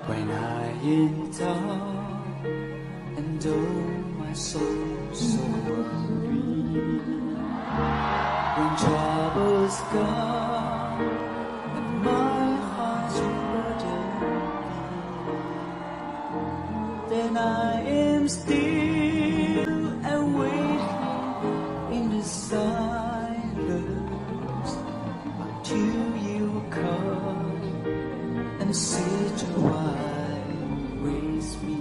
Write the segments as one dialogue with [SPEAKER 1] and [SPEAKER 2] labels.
[SPEAKER 1] When I am down and oh my soul so weary, when troubles come and my heart's burdened be, then I am still and waiting in the silence until you come and sit a while. Raise me,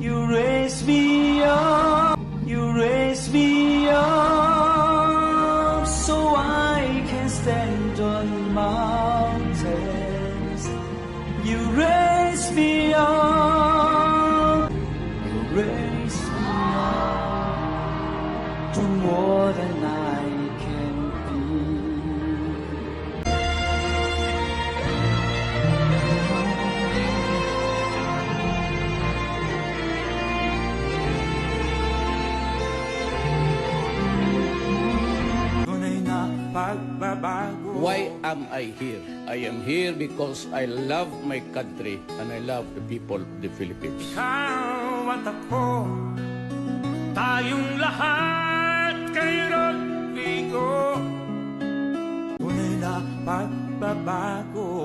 [SPEAKER 1] you raise me up, you raise me up, so I can stand on mountains. You raise me up, you raise me up to more than I can be.
[SPEAKER 2] Why am I here? I am here because I love my country and I love the people of the Philippines.
[SPEAKER 3] Ikaw at ako, tayong lahat kay Rodrigo. Tunay na pagbabago.